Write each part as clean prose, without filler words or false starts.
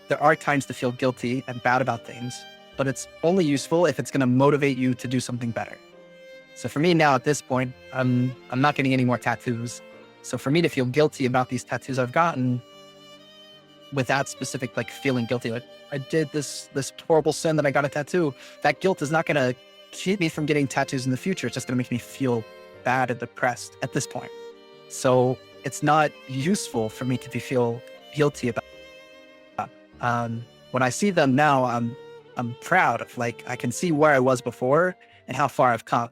there are times to feel guilty and bad about things, but it's only useful if it's going to motivate you to do something better. So for me now at this point, I'm not getting any more tattoos. So for me to feel guilty about these tattoos I've gotten without specific like feeling guilty, like I did this horrible sin that I got a tattoo, that guilt is not going to keep me from getting tattoos in the future. It's just going to make me feel bad and depressed at this point. So it's not useful for me to feel guilty about. When I see them now, I'm proud of, like, I can see where I was before and how far I've come.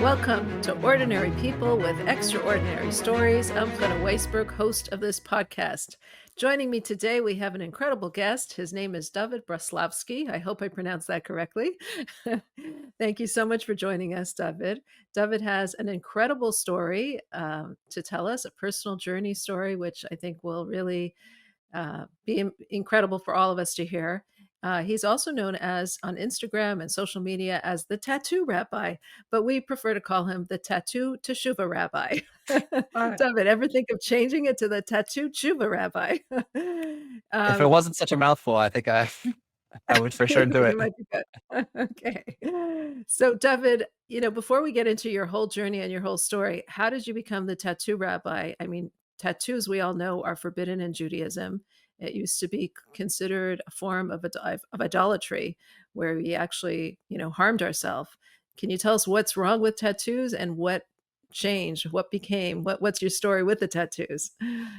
Welcome to Ordinary People with Extraordinary Stories. I'm Chana Weisberg, host of this podcast. Joining me today, we have an incredible guest. His name is Dovid Braslawsce. I hope I pronounced that correctly. Thank you so much for joining us, Dovid. Dovid has an incredible story to tell us, a personal journey story, which I think will really be incredible for all of us to hear. He's also known as on Instagram and social media as the Tattoo Rabbi, but we prefer to call him the Tattoo Teshuva Rabbi. Alright. David, ever think of changing it to the Tattoo Teshuva Rabbi? If it um, wasn't such a mouthful, I think I would for sure do it. you might be good. Okay. So, David, before we get into your whole journey and your whole story, how did you become the Tattoo Rabbi? I mean, tattoos, we all know, are forbidden in Judaism. It used to be considered a form of idolatry where we actually, harmed ourselves. Can you tell us what's wrong with tattoos and what changed? What's your story with the tattoos?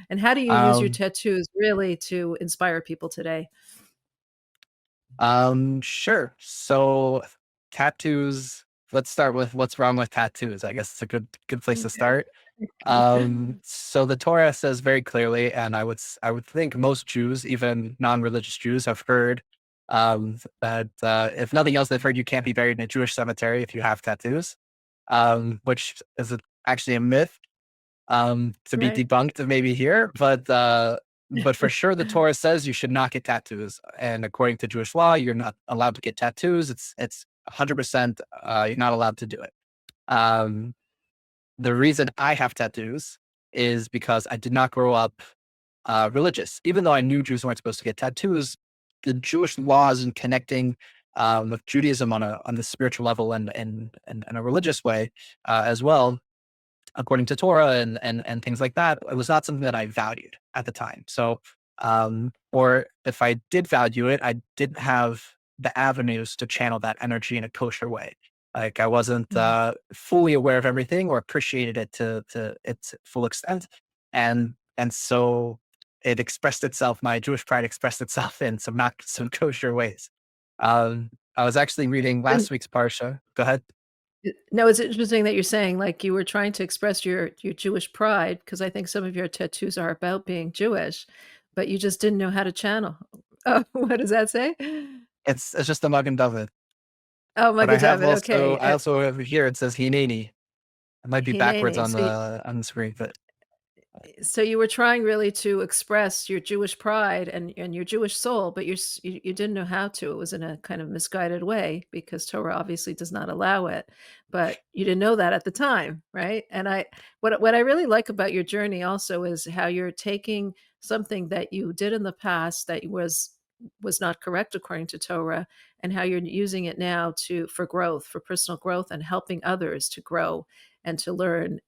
And how do you use your Um, tattoos really to inspire people today? sure. So tattoos, let's start with what's wrong with tattoos. I guess it's a good place to Okay. start. So the Torah says very clearly, and I would think most Jews, even non-religious Jews, have heard that if nothing else, they've heard you can't be buried in a Jewish cemetery if you have tattoos, which is actually a myth to be Right. debunked maybe here, but for sure the Torah says you should not get tattoos, and according to Jewish law, you're not allowed to get tattoos. It's 100% you're not allowed to do it. Um, the reason I have tattoos is because I did not grow up religious. Even though I knew Jews weren't supposed to get tattoos, the Jewish laws and connecting with Judaism on the spiritual level and a religious way as well, according to Torah and things like that, it was not something that I valued at the time. So, or if I did value it, I didn't have the avenues to channel that energy in a kosher way. Like I wasn't Mm. fully aware of everything or appreciated it to its full extent, and so it expressed itself. My Jewish pride expressed itself in some not some kosher ways. I was actually reading last week's parsha. Go ahead. No, it's interesting that you're saying, like, you were trying to express your Jewish pride, because I think some of your tattoos are about being Jewish, but you just didn't know how to channel. Oh, what does that say? It's just a Magen David. Oh, But David, okay, I also have here, it says Hineni. It might be backwards Hineni. on the screen, but So you were trying really to express your Jewish pride and your Jewish soul, but you didn't know how to. It was in a kind of misguided way because Torah obviously does not allow it, but you didn't know that at the time, right? And what I really like about your journey also is how you're taking something that you did in the past that was not correct according to Torah, and how you're using it now for growth, for personal growth, and helping others to grow and to learn,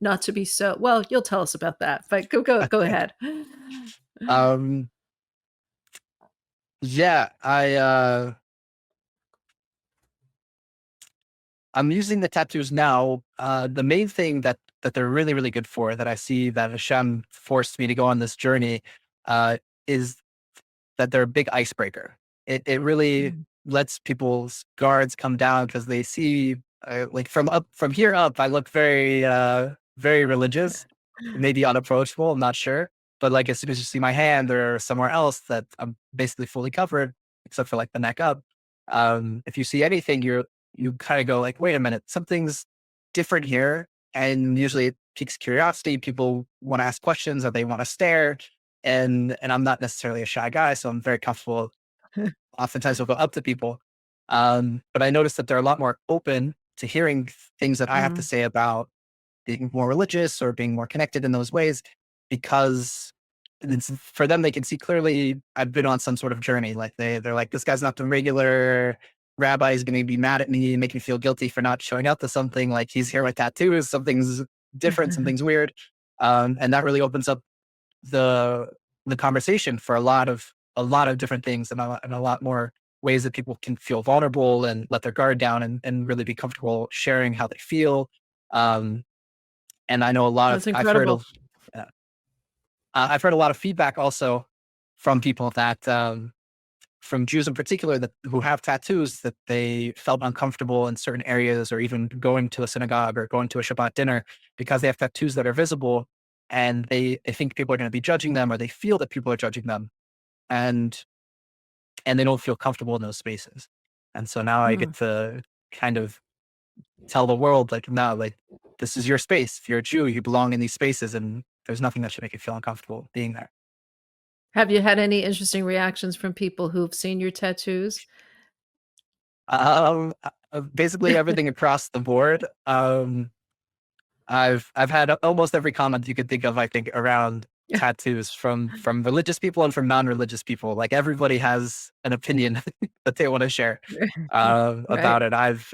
not to be so well, you'll tell us about that, but go okay. ahead. Um, yeah, I'm using the tattoos now. The main thing that they're really, really good for, that I see that Hashem forced me to go on this journey, is that they're a big icebreaker. It really Mm, lets people's guards come down because they see, like from here up, I look very religious, maybe unapproachable. I'm not sure, but like as soon as you see my hand or somewhere else that I'm basically fully covered, except for like the neck up. If you see anything, you kind of go like, wait a minute, something's different here, and usually it piques curiosity. People want to ask questions or they want to stare, and I'm not necessarily a shy guy, so I'm very comfortable. Oftentimes, I'll go up to people, but I noticed that they're a lot more open to hearing things that I have to mm, say about being more religious or being more connected in those ways. because it's for them, they can see clearly I've been on some sort of journey. Like they're like, this guy's not the regular rabbi. He's going to be mad at me and make me feel guilty for not showing up to something. Like he's here with tattoos. Something's different. Something's weird. And that really opens up the the conversation for a lot of different things and a lot more ways that people can feel vulnerable and let their guard down and really be comfortable sharing how they feel. Um, and I know a lot of That's incredible. uh, I've heard a lot of feedback also from people that from Jews in particular that who have tattoos that they felt uncomfortable in certain areas or even going to a synagogue or going to a Shabbat dinner because they have tattoos that are visible and they think people are going to be judging them or they feel that people are judging them and and they don't feel comfortable in those spaces. And so now I get Mm. to kind of tell the world like, no, like this is your space. If you're a Jew, you belong in these spaces and there's nothing that should make you feel uncomfortable being there. Have you had any interesting reactions from people who've seen your tattoos? Basically everything across the board. I've had almost every comment you could think of, I think, around tattoos from religious people and from non-religious people. Like everybody has an opinion that they want to share Right. about it. I've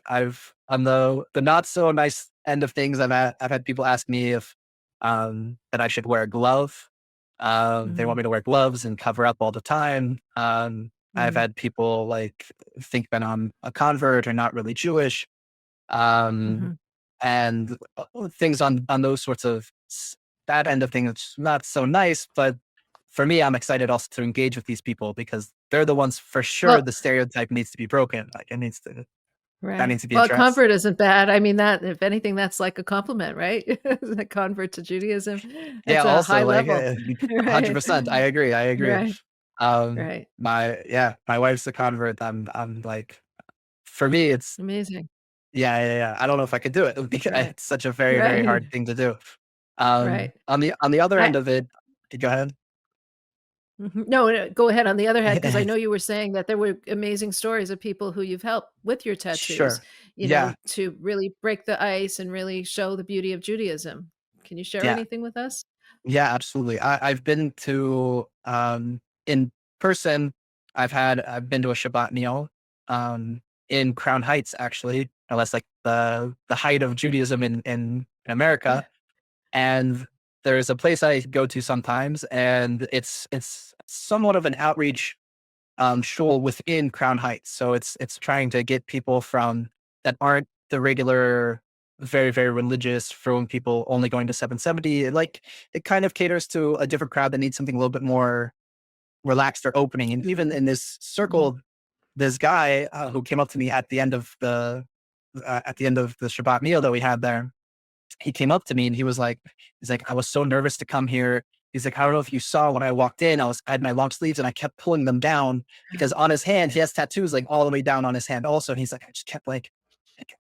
on the not so nice end of things. I've had people ask me if that I should wear a glove. They want Mhm, me to wear gloves and cover up all the time. I've mm, had people like think that I'm a convert or not really Jewish. Um, mhm. and things on those sorts of that end of things, it's not so nice. But for me, I'm excited also to engage with these people because they're the ones for sure Well, the stereotype needs to be broken. Like it needs to that right. needs to be Well, a addressed. convert isn't bad. I mean, that if anything, that's like a compliment, right? A convert to Judaism, Yeah, that's a high also like level. Right. 100%. I agree. I agree. Right, Um, right. my wife's a convert. I'm like for me, it's Amazing. yeah. I don't know if I could do it because Right. it's such a very, very Right, hard thing to do. right. On the other I end of it, go ahead. Mhm. No, no, go ahead on the other hand, because I know you were saying that there were amazing stories of people who you've helped with your tattoos, Sure. Yeah. to really break the ice and really show the beauty of Judaism. Can you share Yeah. anything with us? Yeah, absolutely. I've been to in person, I've been to a Shabbat meal in Crown Heights actually. And that's like the height of Judaism in America. And there's a place I go to sometimes and it's somewhat of an outreach shul within Crown Heights. So it's trying to get people from that aren't the regular, very very religious, from people only going to 770. Like it kind of caters to a different crowd that needs something a little bit more relaxed or opening. And even in this Mhm, circle, this guy who came up to me at the end of the Shabbat meal that we had there, he came up to me and he's like, I was so nervous to come here. He's like, I don't know if you saw when I walked in, I had my long sleeves and I kept pulling them down because on his hand, he has tattoos like all the way down on his hand also. And he's like, I just kept like,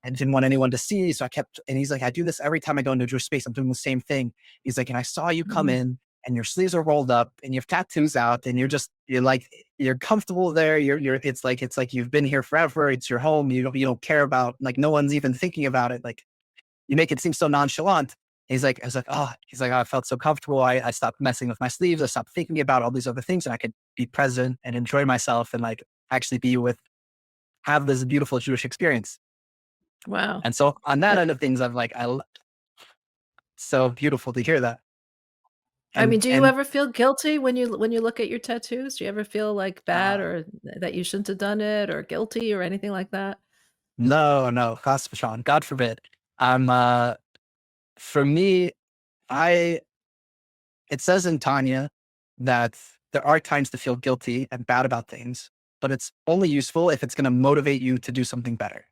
I didn't want anyone to see. So I kept, and he's like, I do this every time I go into a Jewish space. I'm doing the same thing. He's like, and I saw you come mhm, in and your sleeves are rolled up and you have tattoos out and you're like, you're comfortable there. It's like you've been here forever. It's your home. You don't care about, like, no one's even thinking about it. Like, you make it seem so nonchalant. I was like, oh, he's like, oh, I felt so comfortable. I stopped messing with my sleeves. I stopped thinking about all these other things and I could be present and enjoy myself and like actually have this beautiful Jewish experience. wow. And so on that Uh, end of things, so beautiful to hear that. I mean, And, do you and ever feel guilty when you look at your tattoos? Do you ever feel, like, bad uh, or that you shouldn't have done it or guilty or anything like that? no, chas v'shalom, God forbid. I'm, for me, I, it says in Tanya that there are times to feel guilty and bad about things, but it's only useful if it's going to motivate you to do something better.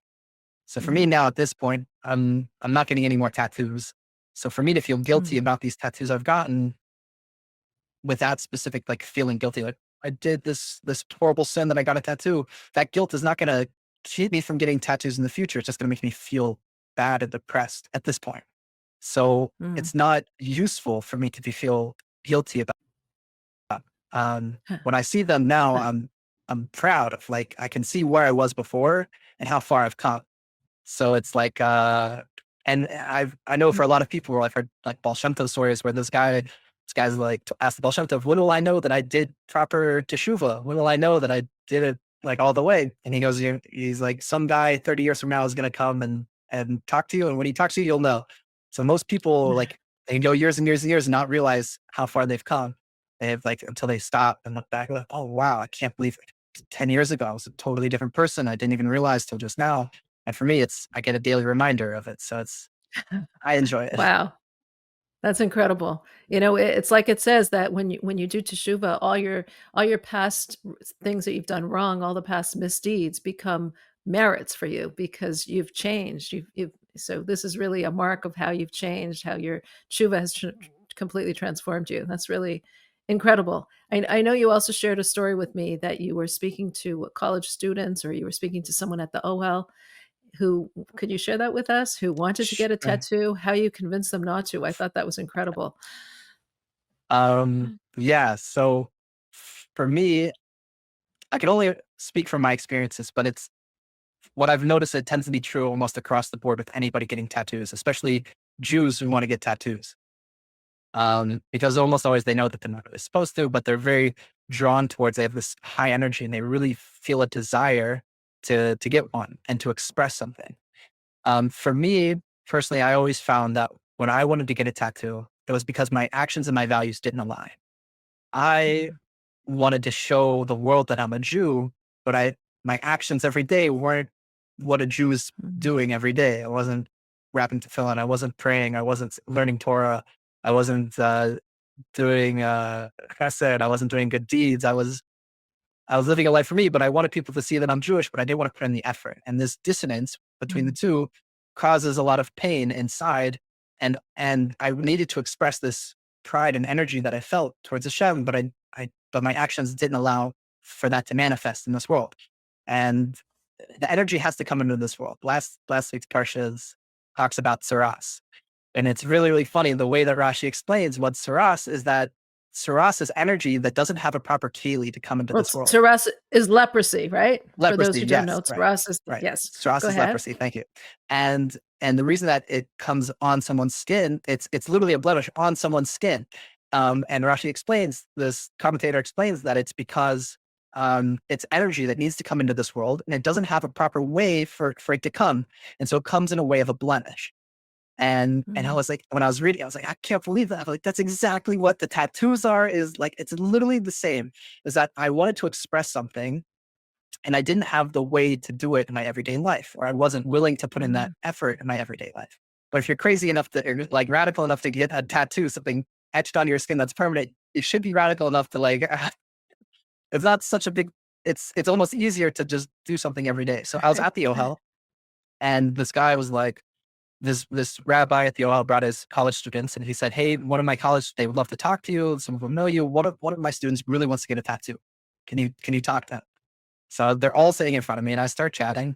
So for me Mhm, now at this point, I'm not getting any more tattoos. So for me to feel guilty mm, about these tattoos I've gotten without specific like feeling guilty, like I did this horrible sin that I got a tattoo. That guilt is not going to keep me from getting tattoos in the future. It's just going to make me feel bad and depressed at this point. So mm. it's not useful for me to feel guilty about. Huh, When I see them now, huh, I'm proud of like I can see where I was before and how far I've come. So it's like, and I know mm, for a lot of people, I've heard like Baal Shem Tov stories where this guy, This guy's like, asked the Baal Shem Tov, when will I know that I did proper teshuvah? When will I know that I did it like all the way? And he goes, he's like, some guy 30 years from now is going to come and talk to you. And when he talks to you, you'll know. So most people like, they go years and years and years and not realize how far they've come. They have like, until they stop and look back, like, oh, wow, I can't believe it. 10 years ago, I was a totally different person. I didn't even realize till just now. And for me, I get a daily reminder of it. So I enjoy it. Wow. That's incredible. It's like it says that when you do teshuva, all your past things that you've done wrong, all the past misdeeds become merits for you because you've changed. So this is really a mark of how you've changed, how your teshuva has completely transformed you. That's really incredible. I know you also shared a story with me that you were speaking to college students, or you were speaking to someone at the OL who could you share that with us, who wanted to get a Sure. tattoo, how you convinced them not to? I thought that was incredible. Yeah. So for me, I can only speak from my experiences, but it's what I've noticed. It tends to be true almost across the board with anybody getting tattoos, especially Jews who want to get tattoos. Because almost always they know that they're not really supposed to, but they're very drawn towards, they have this high energy and they really feel a desire to get one and to express something. For me personally, I always found that when I wanted to get a tattoo, it was because my actions and my values didn't align. I Mhm, wanted to show the world that I'm a Jew, but my actions every day weren't what a Jew is mhm, doing every day. I wasn't rapping tefillin. I wasn't praying. I wasn't learning Torah. I wasn't doing chesed. I wasn't doing good deeds. I was living a life for me, but I wanted people to see that I'm Jewish, but I didn't want to put in the effort. And this dissonance between the mhm, two causes a lot of pain inside. And I needed to express this pride and energy that I felt towards Hashem, but my actions didn't allow for that to manifest in this world. And the energy has to come into this world. Last week's Parsha talks about Saras. And it's really, really funny the way that Rashi explains what Saras is, that Saras is energy that doesn't have a proper keli to come into well, this world. Saras is leprosy, right? For those Leprosy, who don't yes, know, right, Saras is right. yes. Saras Go is ahead. leprosy. Thank you. And the reason that it comes on someone's skin, it's literally a blemish on someone's skin. And Rashi explains, this commentator explains that it's because it's energy that needs to come into this world, and it doesn't have a proper way for it to come, and so it comes in a way of a blemish. And I Mm, was like, when I was reading, I was like, I can't believe that. Like, that's exactly what the tattoos are. Is like, it's literally the same. Is that I wanted to express something and I didn't have the way to do it in my everyday life, or I wasn't willing to put in that mm. effort in my everyday life. But if you're crazy enough to, or like radical enough to get a tattoo, something etched on your skin that's permanent, it should be radical enough to like, it's not such a big, it's almost easier to just do something every day. So I was at the OHEL and this guy was like, this rabbi at the OL brought his college students and he said, hey, one of my college, they would love to talk to you. Some of them know you. One of my students really wants to get a tattoo. Can you talk to them? So they're all sitting in front of me and I start chatting.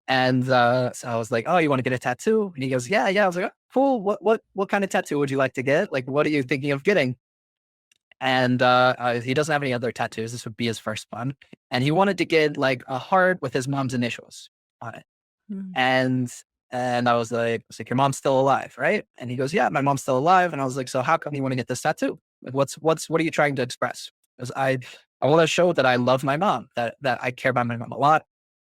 And so I was like, oh, you want to get a tattoo? And he goes, yeah, yeah. I was like, oh, cool. What kind of tattoo would you like to get? Like, what are you thinking of getting? And he doesn't have any other tattoos. This would be his first one. And he wanted to get like a heart with his mom's initials on it. Mm, And and I was like, your mom's still alive, right? And he goes, yeah, my mom's still alive. And I was like, so how come you want to get this tattoo? Like, what are you trying to express? Because I want to show that I love my mom, that I care about my mom a lot,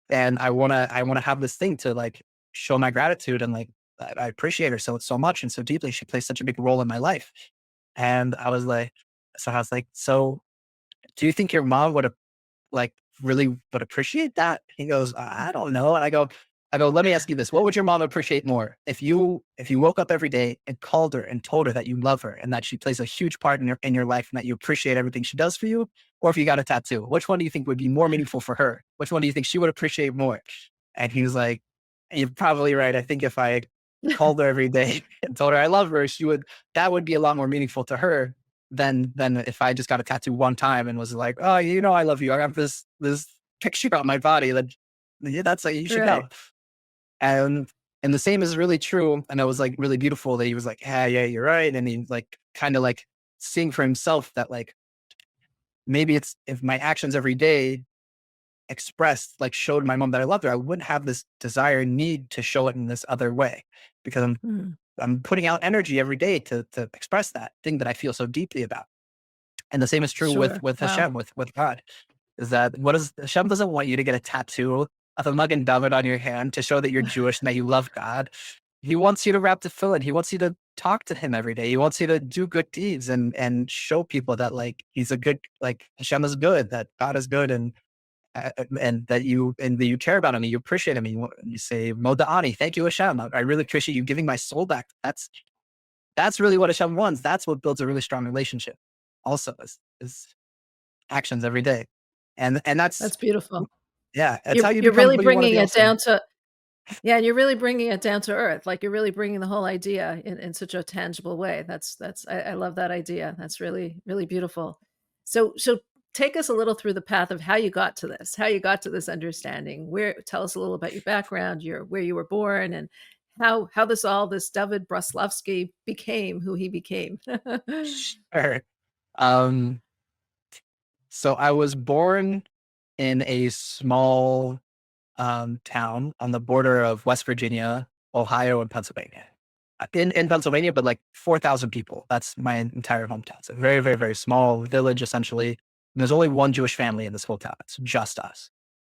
and I wanna have this thing to like show my gratitude and like I appreciate her so much and so deeply. She plays such a big role in my life. And I was like, so do you think your mom would have like, really would appreciate that? He goes, I don't know. And I go, let me ask you this. What would your mom appreciate more? If you woke up every day and called her and told her that you love her and that she plays a huge part in your life and that you appreciate everything she does for you, or if you got a tattoo, which one do you think would be more meaningful for her? Which one do you think she would appreciate more? And he was like, you're probably right. I think if I called her every day and told her I love her, that would be a lot more meaningful to her than if I just got a tattoo one time and was like, oh, I love you. I have this picture on my body that, yeah, that's like, you should right. know. And and the same is really true. And it was like really beautiful that he was like, yeah, yeah, you're right. And he like kind of like seeing for himself that like maybe it's if my actions every day expressed like showed my mom that I loved her, I wouldn't have this desire and need to show it in this other way because I'm Mm. I'm putting out energy every day to express that thing that I feel so deeply about. And the same is true Sure. with Wow. Hashem, with God. Is that what is Hashem doesn't want you to get a tattoo of a Magen David on your hand to show that you're Jewish and that you love God. He wants you to wrap the tefillin. He wants you to talk to him every day. He wants you to do good deeds and show people that like he's a good, like Hashem is good, that God is good, and that you care about him and you appreciate him. And you say Moda'ani, thank you Hashem. I really appreciate you giving my soul back. That's really what Hashem wants. That's what builds a really strong relationship. Also, is actions every day, and that's That's beautiful. yeah, that's how You're you you're become really who you want to bringing be. it Also, down to Yeah, and you're really bringing it down to earth, like, you're really bringing the whole idea in such a tangible way. That's I love that idea. That's really, really beautiful. So take us a little through the path of how you got to this, how you got to this understanding. Where Tell us a little about your background, your where you were born, and how this David Braslawsce became who he became. sure. Um, so I was born in a small town on the border of West Virginia, Ohio, and Pennsylvania. In Pennsylvania, but like 4,000 people. That's my entire hometown. It's a very, very, very small village, essentially. And there's only one Jewish family in this whole town. It's just us.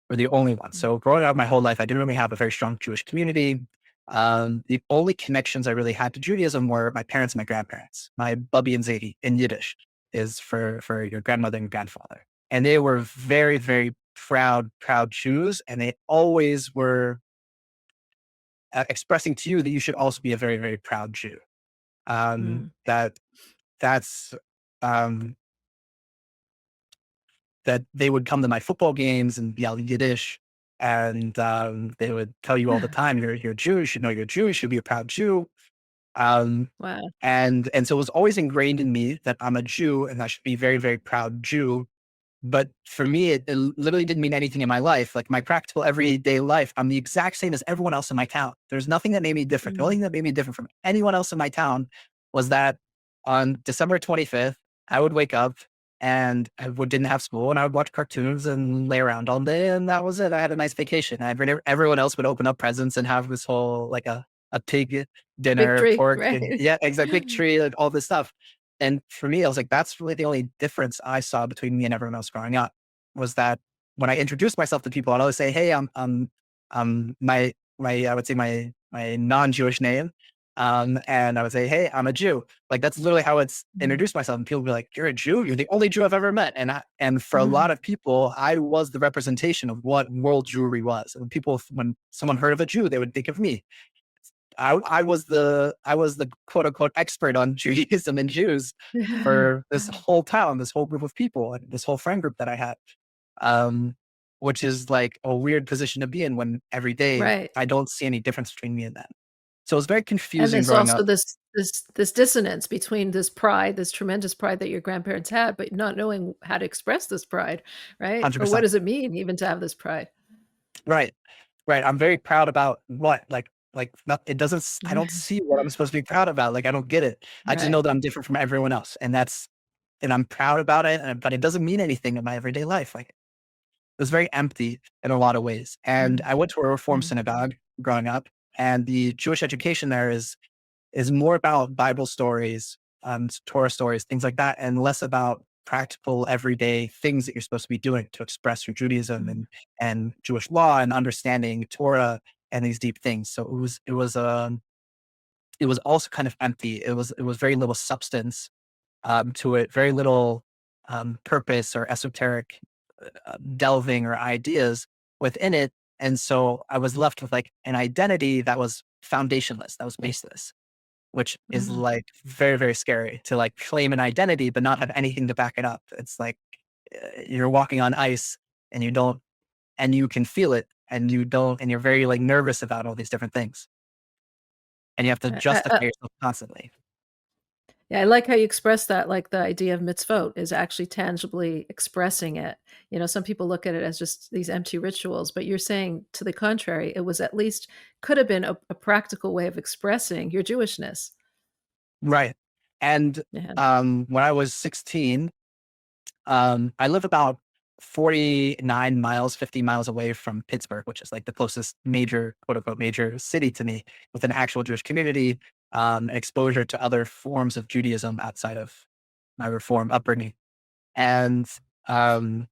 We're the only ones. So growing up my whole life, I didn't really have a very strong Jewish community. The only connections I really had to Judaism were my parents and my grandparents. My Bubby and Zaidi in Yiddish is for your grandmother and grandfather. And they were very, very proud Jews. And they always were expressing to you that you should also be a very, very proud Jew. Mm, That that's um, that they would come to my football games and yell Yiddish, and they would tell you all the mm. time, you're Jewish, you know you're Jewish, you'll be a proud Jew." Um, Wow. and so it was always ingrained in me that I'm a Jew and I should be very, very proud Jew. But for me, it literally didn't mean anything in my life. Like my practical everyday life, I'm the exact same as everyone else in my town. There's nothing that made me different. The only Mm, thing that made me different from anyone else in my town was that on December 25th, I would wake up and didn't have school and I would watch cartoons and lay around all day. And that was it. I had a nice vacation. Everyone else would open up presents and have this whole, like a pig dinner, victory, pork. right? Yeah, exactly. Big tree, like all this stuff. And for me, I was like, that's really the only difference I saw between me and everyone else growing up was that when I introduced myself to people, I'd always say, "Hey, my I would say my non-Jewish name, and I would say, "Hey, I'm a Jew." Like that's literally how it's Mhm. introduced myself, and people would be like, "You're a Jew? You're the only Jew I've ever met." And for a lot Mhm. of people, I was the representation of what world Jewry was. And people, when someone heard of a Jew, they would think of me. I was the quote unquote expert on Judaism and Jews for this whole town, this whole group of people, and this whole friend group that I had. Um, which is like a weird position to be in when every day Right. I don't see any difference between me and them. So it was very And confusing there's growing also up. this dissonance between this pride, this tremendous pride that your grandparents had, but not knowing how to express this pride, right? Or what 100%. does it mean even to have this pride? Right. Right. I'm very proud about what, not, it doesn't, I don't see what I'm supposed to be proud about. Like, I don't get it. I just Right. know that I'm different from everyone else. And I'm proud about it. But it doesn't mean anything in my everyday life. Like, it was very empty in a lot of ways. And Mm, I went to a Reform mm, synagogue growing up, and the Jewish education there is more about Bible stories, Torah stories, things like that, and less about practical everyday things that you're supposed to be doing to express your Judaism mm, and Jewish law and understanding Torah and these deep things. So it was also kind of empty. It was very little substance to it, very little purpose or esoteric delving or ideas within it. And so I was left with like an identity that was foundationless, that was baseless, which is mhm. like very, very scary to like claim an identity, but not have anything to back it up. It's like you're walking on ice and you don't, and you can feel it and you don't, and you're very like nervous about all these different things. And you have to justify yourself constantly. Yeah, I like how you express that, like, the idea of mitzvot is actually tangibly expressing it. You know, some people look at it as just these empty rituals, but you're saying to the contrary, it was at least could have been a practical way of expressing your Jewishness. Right. And Yeah. when I was 16, I live about 49 miles, 50 miles away from Pittsburgh, which is like the closest major, quote unquote, major city to me with an actual Jewish community. exposure to other forms of Judaism outside of my Reform upbringing. And um,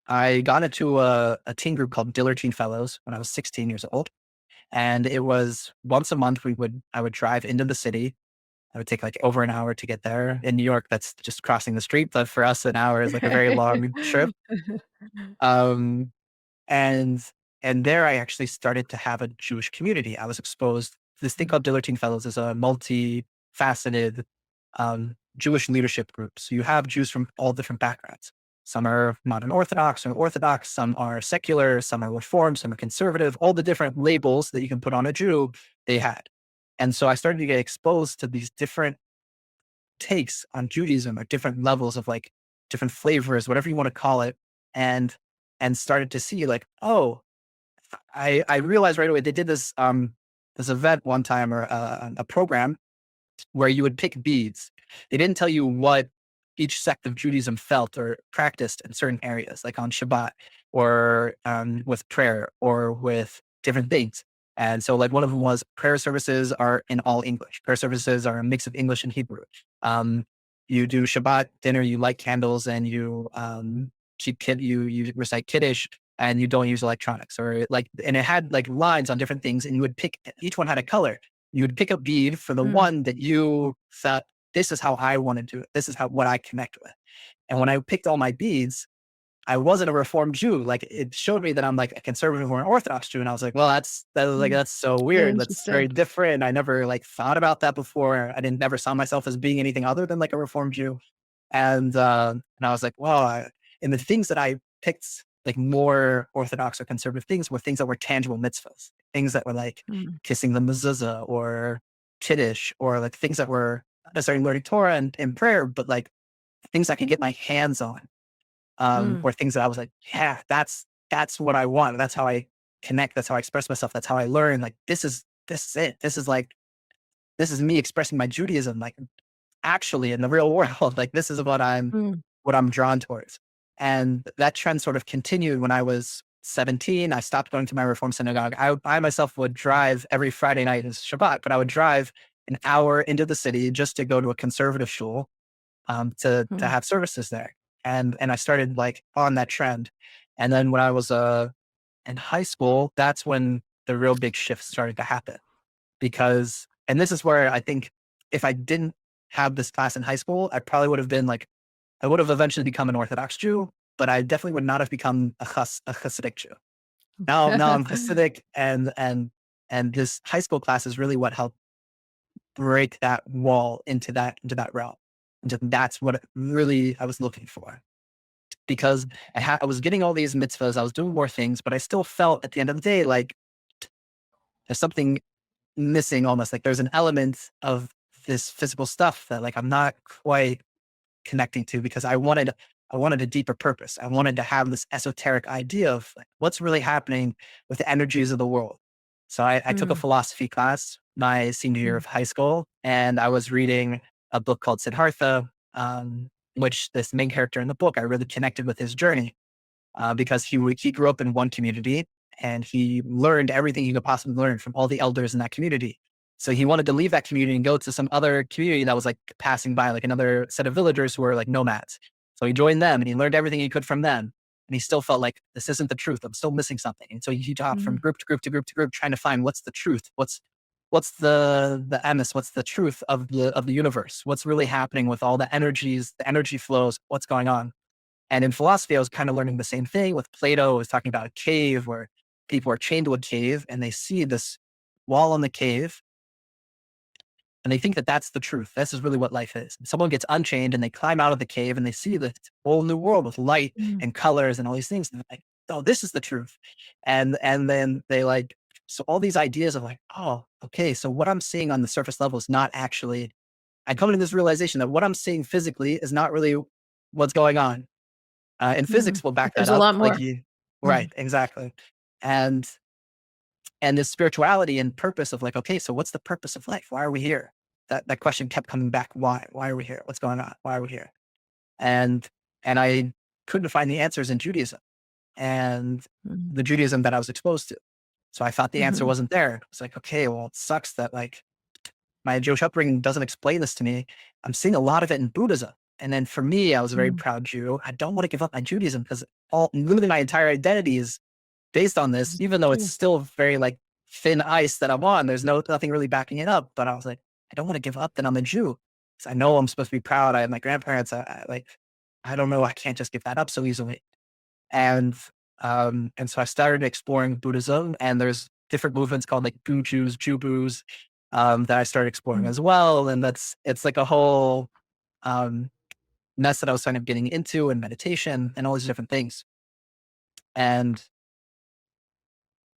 I got into a teen group called Diller Teen Fellows when I was 16 years old. And it was once a month I would drive into the city. I would take like over an hour to get there. In New York, that's just crossing the street. But for us, an hour is like a very long trip. Um, and and there I actually started to have a Jewish community. I was exposed this thing called Dillerton Fellows is a multi-faceted Jewish leadership group. So you have Jews from all different backgrounds. Some are modern Orthodox or Orthodox, some are secular, some are Reformed, some are conservative, all the different labels that you can put on a Jew, they had. And so I started to get exposed to these different takes on Judaism or different levels of like different flavors, whatever you want to call it. And started to see like, oh, I realized right away they did this event one time or a program where you would pick beads. They didn't tell you what each sect of Judaism felt or practiced in certain areas, like on Shabbat or with prayer or with different things. And so, like, one of them was prayer services are in all English. Prayer services are a mix of English and Hebrew. Um, you do Shabbat dinner, you light candles, and you recite Kiddush, and you don't use electronics or like. And it had like lines on different things, and you would pick each one had a color. You would pick a bead for the Mm, one that you thought, this is how I want to do it. This is how what I connect with. And when I picked all my beads, I wasn't a Reformed Jew. Like it showed me that I'm like a conservative or an Orthodox Jew. And I was like, well, mm. that's so weird. That's Interesting. very different. I never like thought about that before. I didn't never saw myself as being anything other than like a Reformed Jew. And I was like, well, and the things that I picked like more Orthodox or conservative things were things that were tangible mitzvahs, things that were like Mm, kissing the mezuzah or Kiddush or like things that were not necessarily learning Torah and prayer, but like things I could get my hands on, mm, or things that I was like, yeah, that's what I want. That's how I connect. That's how I express myself. That's how I learn. Like this is it. This is me expressing my Judaism. Like actually in the real world, like this is mm, what I'm drawn towards. And that trend sort of continued when I was 17. I stopped going to my Reform synagogue. I myself would drive every Friday night as Shabbat, but I would drive an hour into the city just to go to a conservative shul, to mm, have services there. And I started like on that trend. And then when I was in high school, that's when the real big shift started to happen because, and this is where I think if I didn't have this class in high school, I probably would have been like, I would have eventually become an Orthodox Jew, but I definitely would not have become a Hasidic Jew. Now I'm Hasidic, and this high school class is really what helped break that wall into that realm. And that's what really I was looking for because I was getting all these mitzvahs, I was doing more things, but I still felt at the end of the day like there's something missing almost like there's an element of this physical stuff that like I'm not quite connecting to because I wanted a deeper purpose. I wanted to have this esoteric idea of like what's really happening with the energies of the world. So I took a mm, philosophy class my senior year mm, of high school, and I was reading a book called Siddhartha, which this main character in the book I really connected with his journey because he grew up in one community and he learned everything he could possibly learn from all the elders in that community. So he wanted to leave that community and go to some other community that was like passing by, like another set of villagers who were like nomads. So he joined them and he learned everything he could from them. And he still felt like this isn't the truth. I'm still missing something. And so he hopped from mm, group to group to group to group, trying to find what's the truth, what's the emes, what's the truth of the universe, what's really happening with all the energies, the energy flows, what's going on. And in philosophy, I was kind of learning the same thing with Plato. Was talking about a cave where people are chained to a cave and they see this wall in the cave and they think that that's the truth. This is really what life is. And someone gets unchained and they climb out of the cave and they see this whole new world with light mm, and colors and all these things. And they're like, oh, this is the truth. And then they like, so all these ideas of like, oh, okay, so what I'm seeing on the surface level is not actually, I come to this realization that what I'm seeing physically is not really what's going on, and mm. physics will back that There's a up. lot Like more. you, Mm, right, exactly. And this spirituality and purpose of like, okay, so what's the purpose of life? Why are we here? That question kept coming back. Why? Why are we here? What's going on? Why are we here? And I couldn't find the answers in Judaism and mm, the Judaism that I was exposed to. So I thought the answer mhm, wasn't there. It's like, okay, well, it sucks that like my Jewish upbringing doesn't explain this to me. I'm seeing a lot of it in Buddhism. And then for me, I was a very Mm. proud Jew. I don't want to give up my Judaism because all literally my entire identity is based on this, even though it's Mm. still very like thin ice that I'm on. There's nothing really backing it up. But I was like, I don't want to give up that I'm a Jew. 'Cause I know I'm supposed to be proud. I have my grandparents. I don't know. I can't just give that up so easily. And and so I started exploring Buddhism, and there's different movements called like Boo Jews, Jew Boos, that I started exploring Mm. as well. And it's like a whole um, mess that I was kind of getting into, and meditation and all these different things. And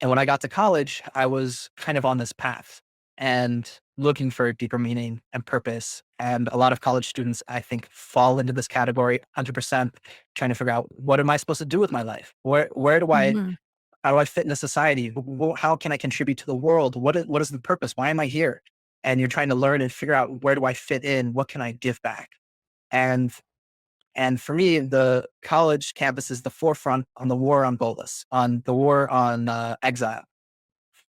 and when I got to college, I was kind of on this path and looking for deeper meaning and purpose. And a lot of college students, I think, fall into this category 100%, trying to figure out what am I supposed to do with my life? Where do I Mhm. how do I fit in a society? How can I contribute to the world? What is the purpose? Why am I here? And you're trying to learn and figure out, where do I fit in? What can I give back? And and for me, the college campus is the forefront on the war on bolus, on the war on exile.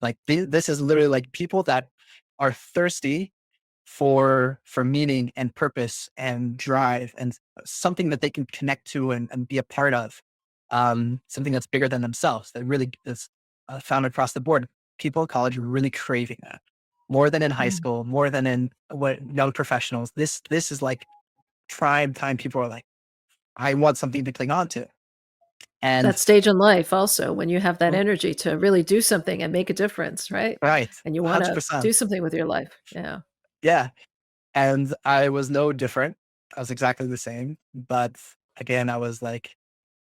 Like this is literally like people that are thirsty for meaning and purpose and drive and something that they can connect to and be a part of. Something that's bigger than themselves, that really is found across the board. People in college are really craving that more than in high Mm. school, more than in what young professionals. This is like prime time. People are like, I want something to cling on to. And That stage in life also when you have that mm, energy to really do something and make a difference, right? right, And you wanna 100%. do something with your life. Yeah. Yeah. And I was no different. I was exactly the same. But again, I was like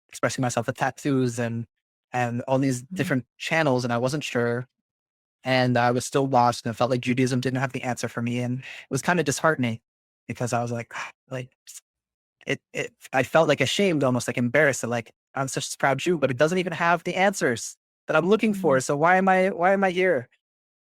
expressing myself with tattoos and all these Mm. different channels, and I wasn't sure. And I was still lost, and it felt like Judaism didn't have the answer for me. And it was kind of disheartening because I was like, like I felt like ashamed, almost like embarrassed that like I'm such a proud Jew, but it doesn't even have the answers that I'm looking Mhm. for. So why am I here?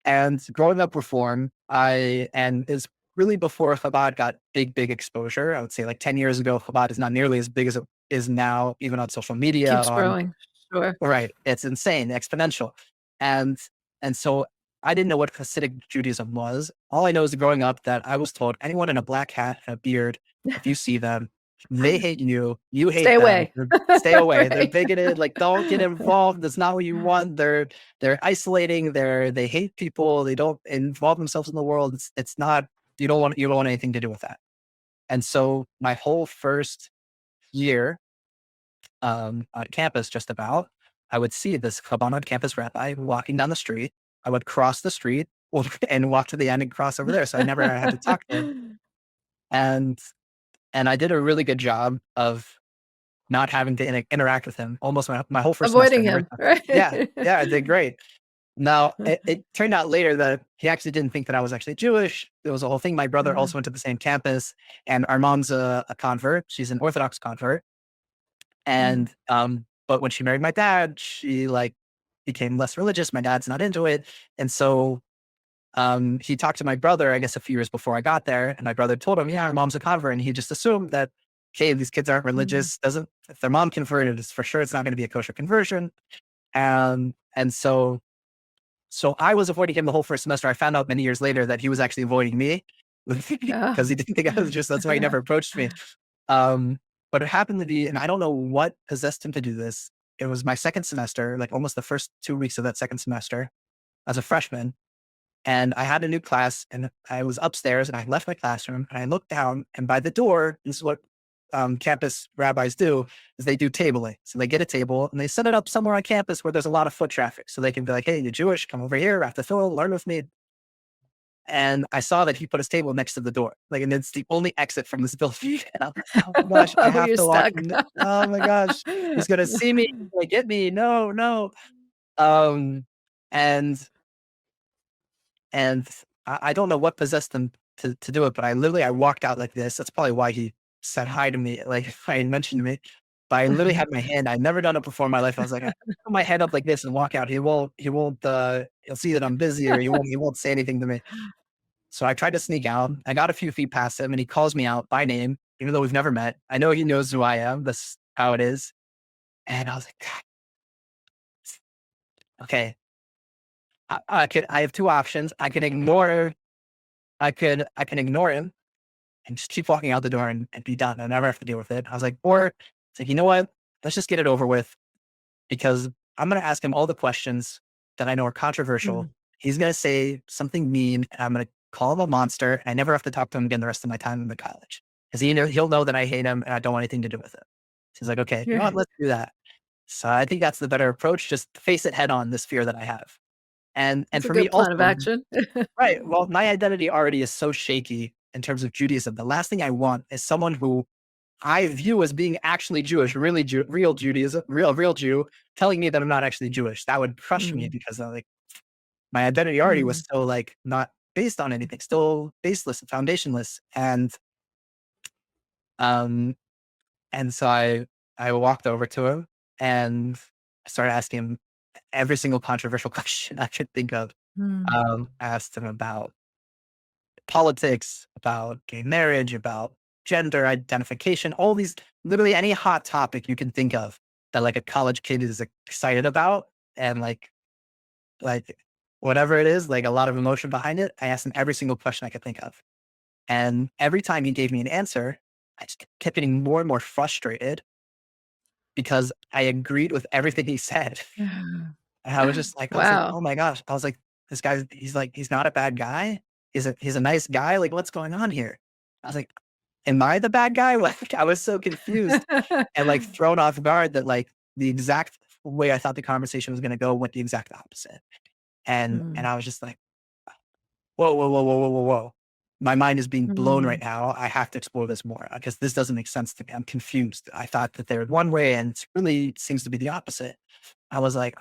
And growing up Reform, and is really before Chabad got big exposure. I would say like 10 years ago, Chabad is not nearly as big as it is now, even on social media, Keeps on growing. Sure. right. It's insane, exponential. And and so I didn't know what Hasidic Judaism was. All I know is growing up that I was told anyone in a black hat and a beard, if you see them, they hate you, you Stay hate them. away. Stay away. They're Right. bigoted. Like, don't get involved. That's not what you want. They're isolating. They hate people. They don't involve themselves in the world. It's not. You don't want anything to do with that. And so my whole first year on campus, just about, I would see this Chabad on campus rabbi walking down the street. I would cross the street and walk to the end and cross over there. So I never had to talk to him. And and I did a really good job of not having to interact with him almost my whole first semester. I Avoiding never him, talked. Yeah, right? yeah, I did great. Now it turned out later that he actually didn't think that I was actually Jewish. It was a whole thing. My brother Uh, also went to the same campus, and our mom's a convert. She's an Orthodox convert. mm. And, but when she married my dad, she like became less religious. My dad's not into it. And so, he talked to my brother, I guess a few years before I got there. And my brother told him, yeah, our mom's a convert. And he just assumed that, okay, these kids aren't Mm. religious. If their mom converted, it's for sure it's not going to be a kosher conversion. And so I was avoiding him the whole first semester. I found out many years later that he was actually avoiding me because Oh. he didn't think I was just, that's why he never approached me. Um, but it happened to be, and I don't know what possessed him to do this. It was my second semester, like almost the first 2 weeks of that second semester as a freshman. And I had a new class, and I was upstairs, and I left my classroom, and I looked down, and by the door, this is what campus rabbis do, is they do tabling. So they get a table and they set it up somewhere on campus where there's a lot of foot traffic. So they can be like, hey, you're Jewish, come over here after Phil, learn with me. And I saw that he put his table next to the door, like, and it's the only exit from this building. And I'm like, oh my gosh, I Oh, have you're to walk stuck. in. Oh my gosh, he's gonna see me, he's gonna get me. No, no. Um, and and I don't know what possessed them to do it, but I walked out like this. That's probably why he said hi to me, like I mentioned to me. But I literally had my hand. I'd never done it before in my life. I was like, I put my head up like this and walk out. He'll see that I'm busy, or he won't say anything to me. So I tried to sneak out. I got a few feet past him, and he calls me out by name, even though we've never met. I know he knows who I am. That's how it is. And I was like, "God, okay, I have two options. I can ignore I can ignore him and just keep walking out the door and be done. I never have to deal with it. I was like, or it's like, you know what? Let's just get it over with because I'm going to ask him all the questions that I know are controversial. Mhm. He's going to say something mean. And I'm going to call him a monster. And I never have to talk to him again the rest of my time in the college because he'll know that I hate him and I don't want anything to do with it. He's like, okay, you know what? Right. Let's do that. So I think that's the better approach. Just face it head on, this fear that I have. And That's a for me good plan of also, action. right. Well, my identity already is so shaky in terms of Judaism. The last thing I want is someone who I view as being actually Jewish, really real Judaism, real Jew, telling me that I'm not actually Jewish. That would crush me Mm, because like my identity already was mm, still like not based on anything, still baseless and foundationless. Um and so I walked over to him and I started asking him every single controversial question I could think of. mm. I asked him about politics, about gay marriage, about gender identification, all these literally any hot topic you can think of that like a college kid is excited about and like whatever it is, like a lot of emotion behind it. I asked him every single question I could think of. And every time he gave me an answer, I just kept getting more and more frustrated because I agreed with everything he said. And I was like, Wow. "Oh my gosh." I was like, "This guy, he's not a bad guy. He's a nice guy. Like, what's going on here?" I was like, "Am I the bad guy?" Like, I was so confused and, like, thrown off guard that, like, the exact way I thought the conversation was gonna go went the exact opposite. And Mm, I was just like, "Whoa, whoa, whoa, whoa, whoa, whoa, whoa. My mind is being blown right mm, now. I have to explore this more because this doesn't make sense to me. I'm confused. I thought that they're one way, and it really seems to be the opposite." I was like,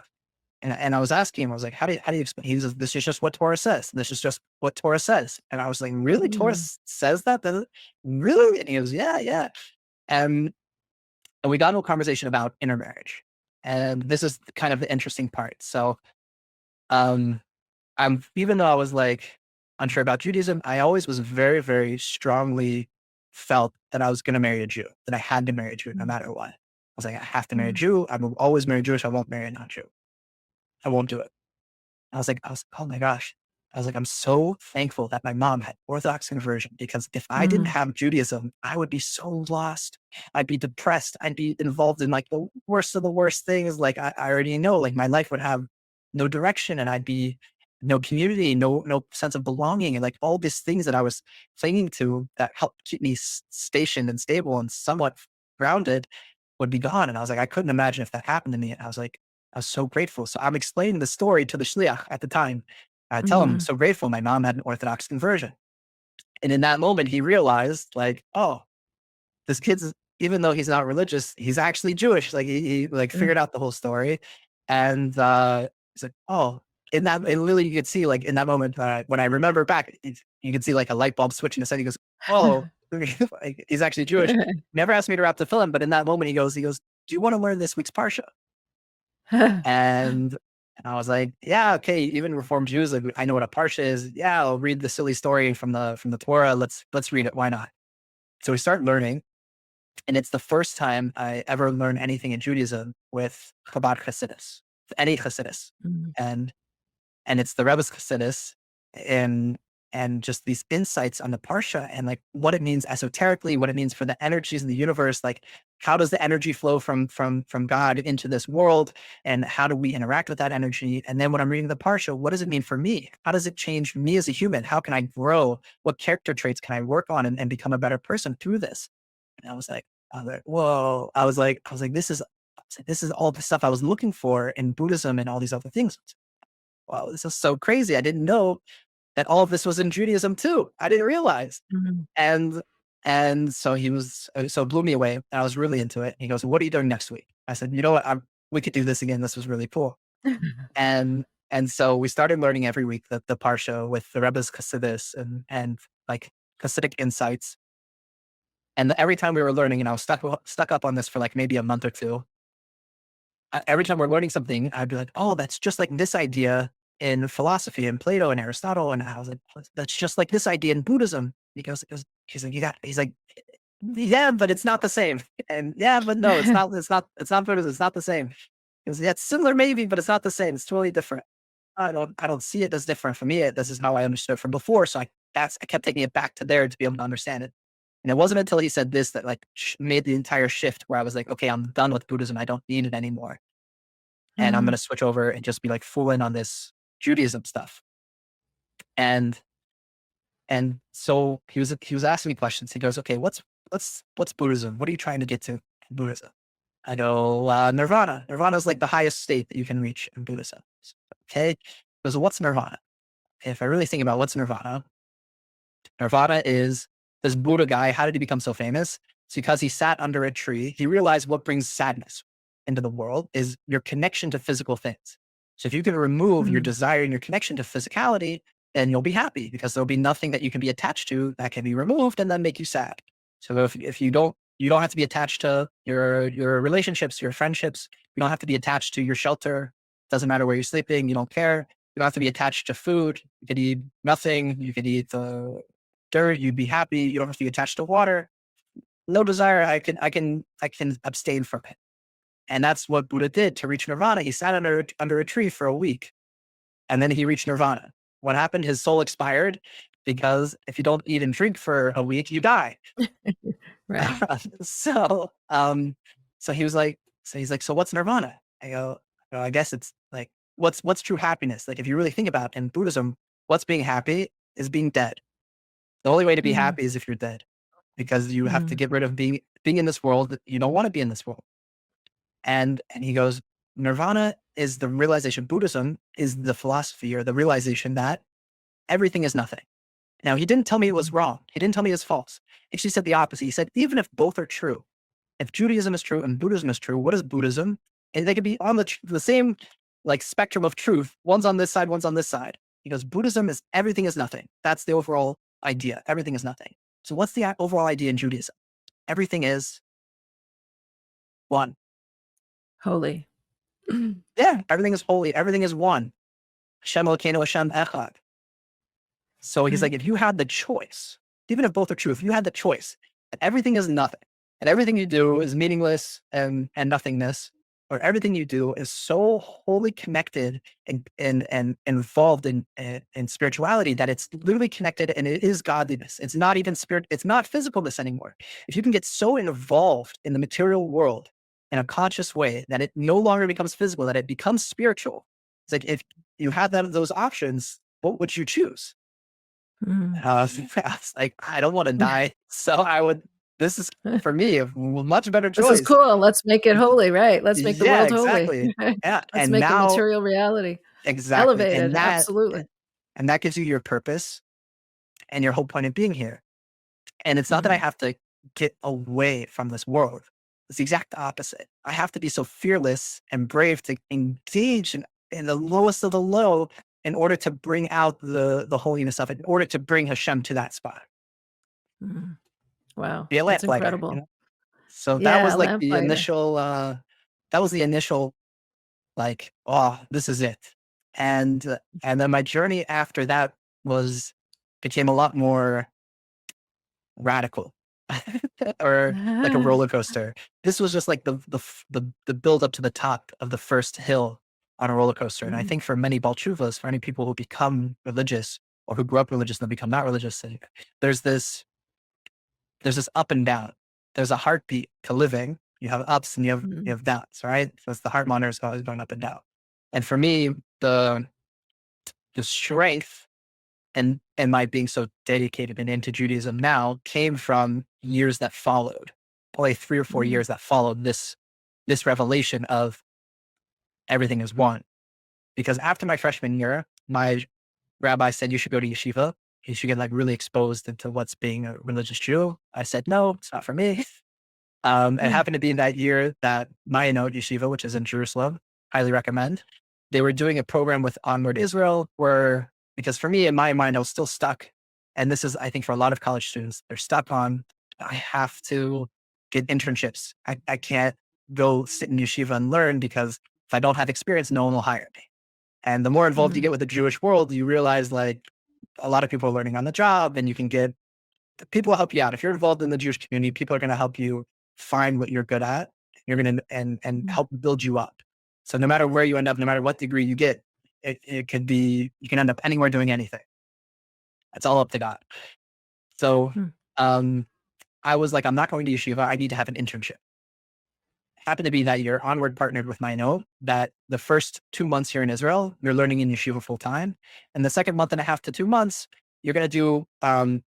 and I was asking him, I was like, how do you explain?" He was, "This is just what Torah says. This is just what Torah says." And I was like, "Really? Torah mm, says that? Really?" And he goes, "Yeah, yeah." And, and we got into a conversation about intermarriage. And this is kind of the interesting part. So, um, even though I was like unsure about Judaism, I always was very, very strongly felt that I was going to marry a Jew, that I had to marry a Jew no mm, matter what. I was like, I have to marry a mm, Jew. I will always marry Jewish. I won't marry a non-Jew. I won't do it. I was, "Oh my gosh." I was like, "I'm so thankful that my mom had Orthodox conversion because if I didn't mm, have Judaism, I would be so lost. I'd be depressed. I'd be involved in like the worst of the worst things. Like I already know, like my life would have no direction and I'd be no community, no sense of belonging, and like all these things that I was clinging to that helped keep me stationed and stable and somewhat grounded would be gone." And I was like, I couldn't imagine if that happened to me. And I was so grateful. So I'm explaining the story to the shliach at the time. I tell him, "I'm mm. so grateful my mom had an Orthodox conversion." And in that moment, he realized, like, oh, this kid's, even though he's not religious, he's actually Jewish. Like he like Mm. figured out the whole story. And he's like, oh, in that, and literally you could see like in that moment, when I remember back, you could see like a light bulb switch in his head. He goes, oh, like, he's actually Jewish. Never asked me to wrap the film, but in that moment, he goes, "Do you want to learn this week's parsha?" And I was like, "Yeah, okay." Even Reformed Jews, like, I know what a parsha is. Yeah, I'll read the silly story from the Torah. Let's read it. Why not? So we start learning, and it's the first time I ever learned anything in Judaism with Chabad Hasidus, any Hasidus, Mm, and it's the Rebbe's Chassidus and just these insights on the Parsha and like what it means esoterically, what it means for the energies in the universe, like how does the energy flow from God into this world, and how do we interact with that energy? And then when I'm reading the Parsha, what does it mean for me? How does it change me as a human? How can I grow? What character traits can I work on and become a better person through this? And I was like, whoa! I was like, this is all the stuff I was looking for in Buddhism and all these other things. Wow, this is so crazy. I didn't know that all of this was in Judaism too. I didn't realize. mhm. And so he was so it blew me away. And I was really into it. He goes, "What are you doing next week?" I said, "You know what? We could do this again. This was really cool." And so we started learning every week the parsha with the Rebbe's Chassidus and like Chassidic insights. And every time we were learning, and I was stuck up on this for like maybe a month or two, every time we're learning something, I'd be like, "Oh, that's just like this idea in philosophy and Plato and Aristotle." And I was like, That's just like this idea in Buddhism." He's like, yeah, but it's not the same." And yeah, but no, it's not Buddhism. It's not the same." He goes, "Yeah, it's similar maybe, but it's not the same. It's totally different." I don't see it as different for me. This is how I understood it from before. So I I kept taking it back to there to be able to understand it. And it wasn't until he said this that like made the entire shift where I was like, okay, I'm done with Buddhism. I don't need it anymore. And I'm going Mm. to switch over and just be like full in on this Judaism stuff. And, and so he was asking me questions. He goes, okay, what's Buddhism? What are you trying to get to in Buddhism? I go, Nirvana. Nirvana is like the highest state that you can reach in Buddhism. Okay. He goes, what's Nirvana? If I really think about what's Nirvana, Nirvana is this Buddha guy. How did he become so famous? It's because he sat under a tree. He realized what brings sadness into the world is your connection to physical things. So if you can remove your Mm. desire and your connection to physicality, then you'll be happy because there'll be nothing that you can be attached to that can be removed and then make you sad. So if you don't have to be attached to your relationships, your friendships. You don't have to be attached to your shelter. Doesn't matter where you're sleeping. You don't care. You don't have to be attached to food. You could eat nothing. You could eat dirt. You'd be happy. You don't have to be attached to water. No desire. I can abstain from it. And that's what Buddha did to reach nirvana. He sat under a tree for a week, and then he reached nirvana. What happened? His soul expired because if you don't eat and drink for a week, you die. Right. so, so he was like, so what's nirvana? I go, well, I guess it's like, what's true happiness? Like, if you really think about it, in Buddhism, what's being happy is being dead. The only way to be Mm. happy is if you're dead, because you have to Mm. get rid of being in this world. You don't want to be in this world. And he goes, nirvana is the realization. Buddhism is the philosophy or the realization that everything is nothing. Now, he didn't tell me it was wrong. He didn't tell me it was false. He actually said the opposite. He said, even if both are true, if Judaism is true and Buddhism is true, what is Buddhism? And they could be on the same like spectrum of truth. One's on this side, one's on this side. He goes, Buddhism is everything is nothing. That's the overall idea. Everything is nothing. So what's the overall idea in Judaism? Everything is one. Holy. Yeah, everything is holy. Everything is one. Hashem Elokeinu Hashem Echad. So he's Right. like, if you had the choice, even if both are true, if you had the choice, and everything is nothing, and everything you do is meaningless and nothingness, or everything you do is so wholly connected and involved in spirituality that it's literally connected and it is godliness. It's not even spirit, it's not physicalness anymore. If you can get so involved in the material world in a conscious way that it no longer becomes physical, that it becomes spiritual. It's like if you had those options, what would you choose? Mm. I was like, I don't want to die. So this is for me a much better This is choice. cool. Let's make it holy, right? Let's make the Yeah, world holy. exactly. Yeah. Let's And make a now, material reality exactly. elevated. Absolutely. And that gives you your purpose and your whole point of being here. And it's not that I Mm. have to get away from this world. It's the exact opposite. I have to be so fearless and brave to engage in the lowest of the low in order to bring out the holiness of it, in order to bring Hashem to that spot. Mm. Wow. Be a That's lamplighter, incredible. So that Yeah, was like lamplighter. that was the initial like, oh, this is it. And then my journey after that was became a lot more radical or like a roller coaster. This was just like the build up to the top of the first hill on a roller coaster. And I Mm. think for many Balchuvas, for any people who become religious or who grew up religious and then become not religious, there's this there's this up and down. There's a heartbeat to living. You have ups and you Mm. have downs, right? So it's the heart monitor is always going up and down. And for me, the strength and my being so dedicated and into Judaism now came from years that followed, probably 3 or 4 years that followed this revelation of everything is one. Because after my freshman year, my rabbi said you should go to yeshiva. You should get like really exposed into what's being a religious Jew. I said no, it's not for me. It Mm. happened to be in that year that my Yeshiva, which is in Jerusalem, highly recommend. They were doing a program with Onward Israel where, because for me, in my mind, I was still stuck. And this is, I think, for a lot of college students, they're stuck on, I have to get internships. I can't go sit in yeshiva and learn because if I don't have experience, no one will hire me. And the more involved you Mm. get with the Jewish world, you realize like a lot of people are learning on the job and you can get people will help you out. If you're involved in the Jewish community, people are going to help you find what you're good at. You're going to and Mm. help build you up. So no matter where you end up, no matter what degree you get, it could be you can end up anywhere doing anything. It's all up to God. So, Mm. um, I was like, I'm not going to yeshiva. I need to have an internship. Happened to be that year onward partnered with my note that the first 2 months here in Israel, you're learning in yeshiva full time. And the second month and a half to 2 months, you're going to do an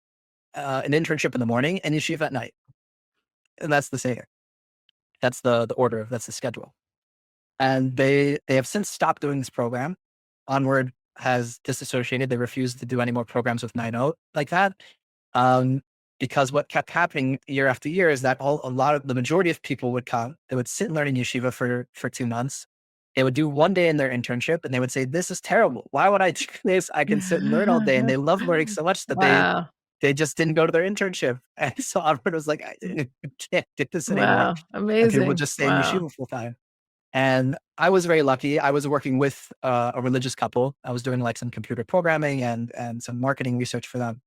internship in the morning and yeshiva at night. And that's the seder. That's the order. That's the schedule. And they have since stopped doing this program. Onward has disassociated. They refused to do any more programs with 9.0 like that. Um, because what kept happening year after year is that a lot of the majority of people would come, they would sit and learn in yeshiva for 2 months. They would do one day in their internship and they would say, "This is terrible. Why would I do this? I can sit and learn all day." And they love learning so much that Wow. they just didn't go to their internship. And so Onward was like, I can't do this anymore. Wow. And people would Amazing. just stay in Wow. yeshiva full time. And I was very lucky. I was working with a religious couple. I was doing like some computer programming and some marketing research for them.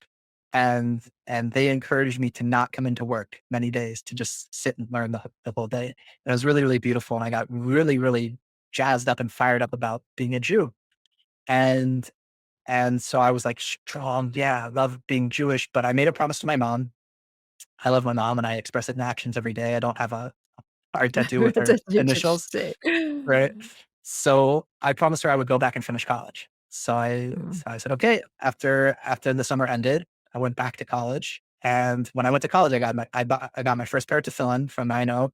And they encouraged me to not come into work many days, to just sit and learn the whole day. And it was really, really beautiful. And I got really, really jazzed up and fired up about being a Jew. And and so I was like, strong, yeah, I love being Jewish. But I made a promise to my mom. I love my mom and I express it in actions every day. I don't have a hard tattoo with her That's initials. interesting. Right. So I promised her I would go back and finish college. Mm, So I said, okay. After the summer ended, I went back to college. And when I went to college, I got my first pair of tefillin from 9.0.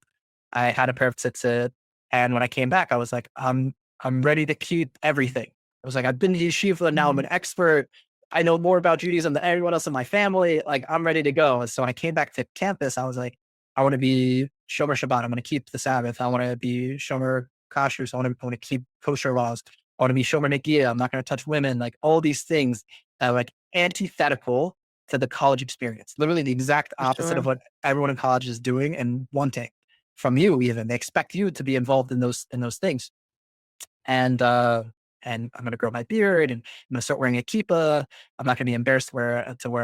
I had a pair of tzitzit. And when I came back, I was like, I'm ready to keep everything. I was like, I've been to yeshiva, now I'm mm, an expert. I know more about Judaism than everyone else in my family. Like, I'm ready to go. And so when I came back to campus, I was like, I want to be Shomer Shabbat. I'm going to keep the Sabbath. I want to be Shomer Kashrus. I want to keep kosher laws. I want to be Shomer Negiah. I'm not going to touch women. Like all these things, like antithetical to the college experience. Literally the exact for opposite of sure. what everyone in college is doing and wanting from you. Even they expect you to be involved in those things. And and I'm going to grow my beard and I'm going to start wearing a kippah. I'm not going to be embarrassed to wear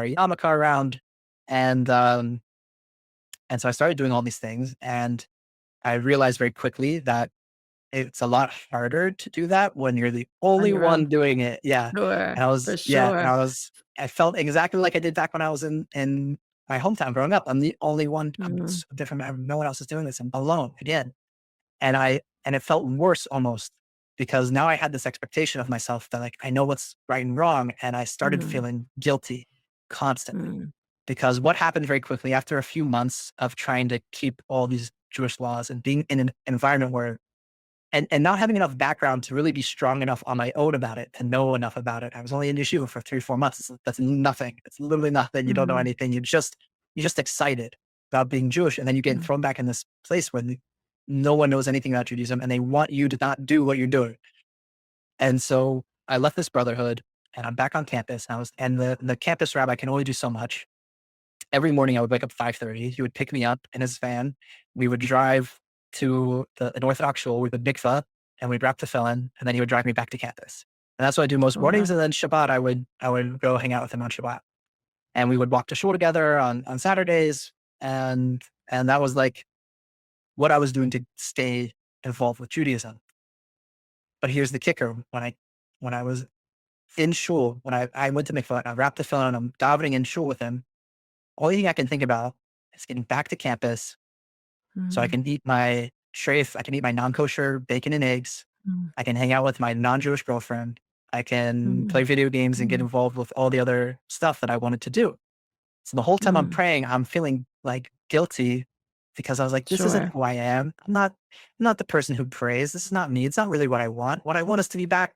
a yarmulke around. And and so I started doing all these things, and I realized very quickly that it's a lot harder to do that when you're the On only your own. one doing it. Yeah. Sure. And For and sure. I felt exactly like I did back when I was in my hometown growing up. I'm the only one. I'm Mm, so different. No one else is doing this. I'm alone again. And it felt worse almost because now I had this expectation of myself that like I know what's right and wrong. And I started mm, feeling guilty constantly mm, because what happened very quickly after a few months of trying to keep all these Jewish laws and being in an environment where and not having enough background to really be strong enough on my own about it, to know enough about it. I was only in yeshiva for 3, 4 months. That's nothing. It's literally nothing. You don't know mm, anything. You're just excited about being Jewish. And then you get mm, thrown back in this place where no one knows anything about Judaism and they want you to not do what you're doing. And so I left this brotherhood and I'm back on campus. And the campus rabbi can only do so much. Every morning I would wake up 5:30. He would pick me up in his van. We would drive to an Orthodox shul with a mikvah, and we'd wrap the felon, and then he would drive me back to campus. And that's what I do most mornings. wow. And then Shabbat, I would go hang out with him on Shabbat, and we would walk to shul together on Saturdays, and that was like what I was doing to stay involved with Judaism. But here's the kicker: when I was in shul, when I went to mikvah, I wrapped the felon, I'm davening in shul with him. Only thing I can think about is getting back to campus so I Mm, can eat my treif, I can eat my non-kosher bacon and eggs. mm, I can hang out with my non-Jewish girlfriend. I can mm, play video games and get mm, involved with all the other stuff that I wanted to do. So the whole time I'm mm. praying, I'm feeling like guilty because I was like, this isn't Sure. who I am. I'm not the person who prays. This is not me. It's not really what I want. What I want is to be back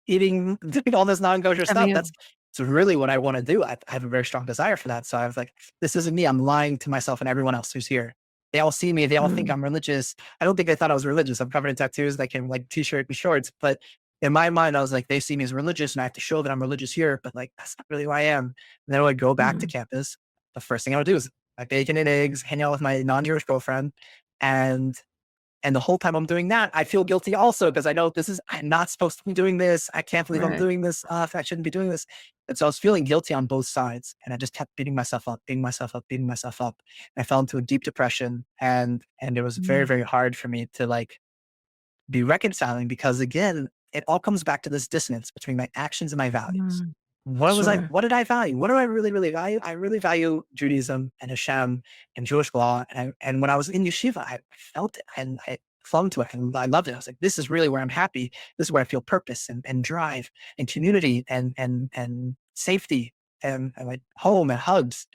eating, doing all this non-kosher stuff. Having a That's really what I want to do. I have a very strong desire for that. So I was like, this isn't me. I'm lying to myself and everyone else who's here. They all see me. They all think mm, I'm religious. I don't think they thought I was religious. I'm covered in tattoos. I can like t-shirt and shorts. But in my mind, I was like, they see me as religious and I have to show that I'm religious here. But like, that's not really who I am. And then I would go back to mm, campus. The first thing I would do is my bacon and eggs, hang out with my non-Jewish girlfriend. And the whole time I'm doing that, I feel guilty also because I know I'm not supposed to be doing this. I can't believe I'm right. doing this. I shouldn't be doing this. And so I was feeling guilty on both sides. And I just kept beating myself up, beating myself up, beating myself up. And I fell into a deep depression. And it was very, Mm, very hard for me to like be reconciling because again, it all comes back to this dissonance between my actions and my values. mm. Sure. what did I value? What do I really, really value? I really value Judaism and Hashem and Jewish law. And when I was in yeshiva, I felt it and I clung to it and I loved it. I was like, this is really where I'm happy. This is where I feel purpose and drive and community and safety and like home and hugs.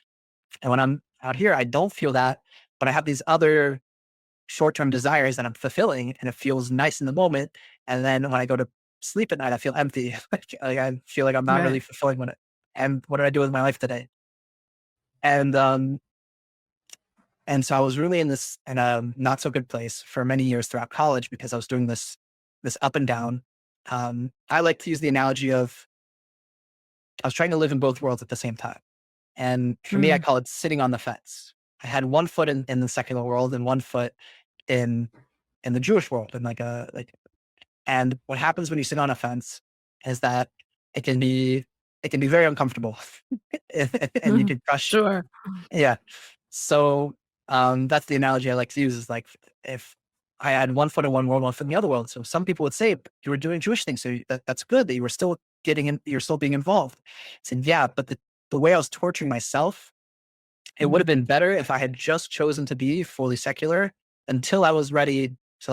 And when I'm out here, I don't feel that, but I have these other short-term desires that I'm fulfilling and it feels nice in the moment. And then when I go to sleep at night, I feel empty. Like I feel like I'm not really Right. fulfilling and what did I do with my life today? And, um, and so I was really in a not so good place for many years throughout college because I was doing this up and down. I like to use the analogy of I was trying to live in both worlds at the same time. And for me, I Mm, call it sitting on the fence. I had one foot in the secular world and one foot in in the Jewish world and and what happens when you sit on a fence is that it can be it can be very uncomfortable and you mhm. can crush. Sure. Yeah. So that's the analogy I like to use is like if I had one foot in one world, one foot in the other world. So some people would say, "But you were doing Jewish things, so that's good that you were still getting in, you're still being involved." I said, yeah, but the way I was torturing myself, it would have Mm, been better if I had just chosen to be fully secular until I was ready to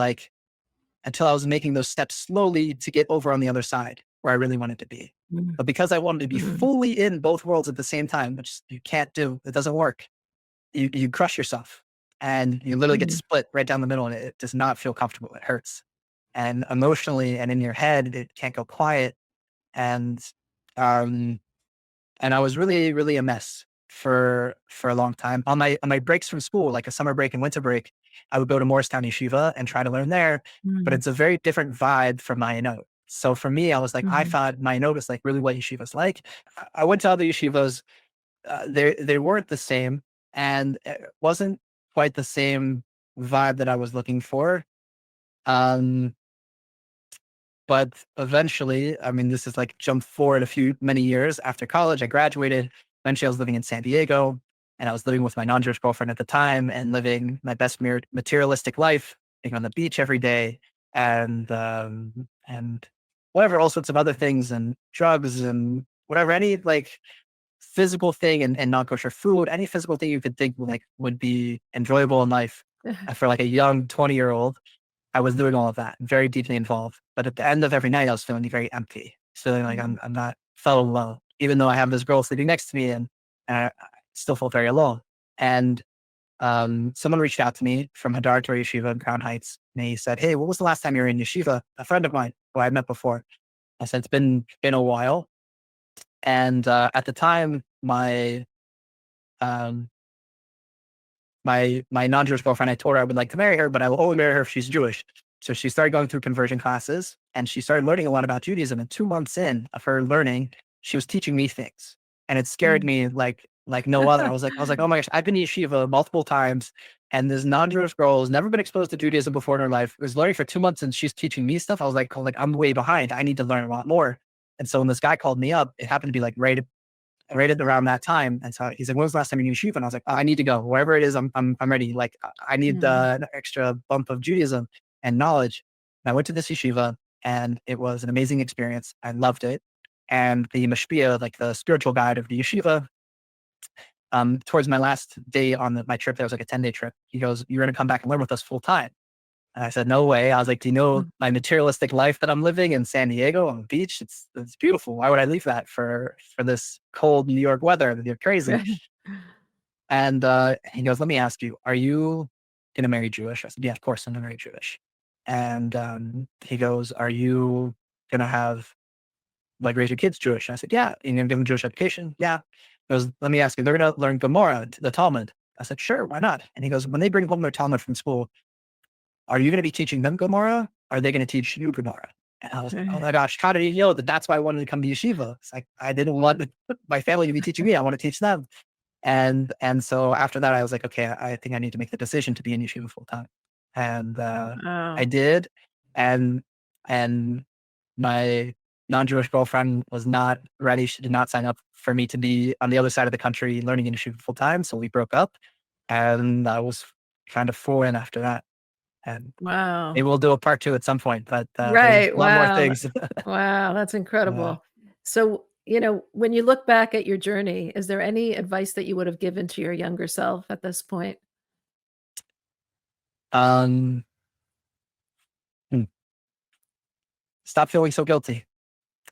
until I was making those steps slowly to get over on the other side where I really wanted to be. mm, But because I wanted to be mm, fully in both worlds at the same time, which you can't do, it doesn't work. You crush yourself and you literally get mm, split right down the middle and it does not feel comfortable. It hurts. And emotionally and in your head, it can't go quiet. And um and I was really, really a mess for a long time. On my breaks from school, like a summer break and winter break, I would go to Morristown Yeshiva and try to learn there. But mm, it's a very different vibe from Mayanot. So for me, I was like, I mhm, thought Mayanot was like really what yeshiva's like. I went to other yeshivas. They weren't the same, and it wasn't quite the same vibe that I was looking for. Um, but eventually, I mean, this is like jump forward many years after college. I graduated. Eventually, I was living in San Diego and I was living with my non Jewish girlfriend at the time and living my best materialistic life, being on the beach every day and whatever, all sorts of other things and drugs and whatever, any like physical thing and non kosher food, any physical thing you could think like would be enjoyable in life for like a young 20-year-old. I was doing all of that, very deeply involved. But at the end of every night, I was feeling very empty, feeling like mm, I'm not felt alone, even though I have this girl sitting next to me, and I still felt very alone. And someone reached out to me from Hadar Torah Yeshiva in Crown Heights, and he said, "Hey, what was the last time you were in yeshiva?" A friend of mine who I had met before. I said, "It's been a while." And at the time, um, my non-Jewish girlfriend, I told her I would like to marry her, but I will only marry her if she's Jewish. So she started going through conversion classes and she started learning a lot about Judaism. And 2 months in of her learning, she was teaching me things. And it scared mm. me like no other. I was like, oh my gosh, I've been to yeshiva multiple times. And this non-Jewish girl has never been exposed to Judaism before in her life, was learning for 2 months and she's teaching me stuff. I was like, oh, like I'm way behind. I need to learn a lot more. And so when this guy called me up, it happened to be like right at around that time. And so he's like, "When was the last time you knew yeshiva?" And I was like, I need to go wherever it is. I'm ready. Like I need Mm. an extra bump of Judaism and knowledge." And I went to this yeshiva, and it was an amazing experience. I loved it. And the mashpia, like the spiritual guide of the yeshiva, towards my last day on my trip, there was like a 10-day trip. He goes, "You're going to come back and learn with us full time." And I said, "No way." I was like, "Do you know Mm. my materialistic life that I'm living in San Diego on the beach? It's beautiful. Why would I leave that for this cold New York weather? You're crazy." And he goes, "Let me ask you, are you gonna marry Jewish?" I said, "Yeah, of course I'm gonna marry Jewish." And he goes, "Are you gonna have like raise your kids Jewish?" And I said, "Yeah." "You gonna give them Jewish education?" "Yeah." He goes, "Let me ask you, they're gonna learn Gemara, the Talmud." I said, "Sure, why not?" And he goes, "When they bring home their Talmud from school, are you going to be teaching them Gemara? Or are they going to teach you Gemara?" And I was like, "Oh my gosh, how did you know that that's why I wanted to come to yeshiva?" It's like, I didn't want my family to be teaching me. I want to teach them. And so after that, I was like, okay, I think I need to make the decision to be in yeshiva full time. And I Wow. did. And, and my non-Jewish girlfriend was not ready. She did not sign up for me to be on the other side of the country learning in yeshiva full time. So we broke up and I was kind of full in after that. And Wow. maybe we'll do a part two at some point, but there's Right. a lot more Wow. things. Wow, that's Yeah. incredible. So, when you look back at your journey, is there any advice that you would have given to your younger self at this point? Um, hmm, Stop feeling so guilty.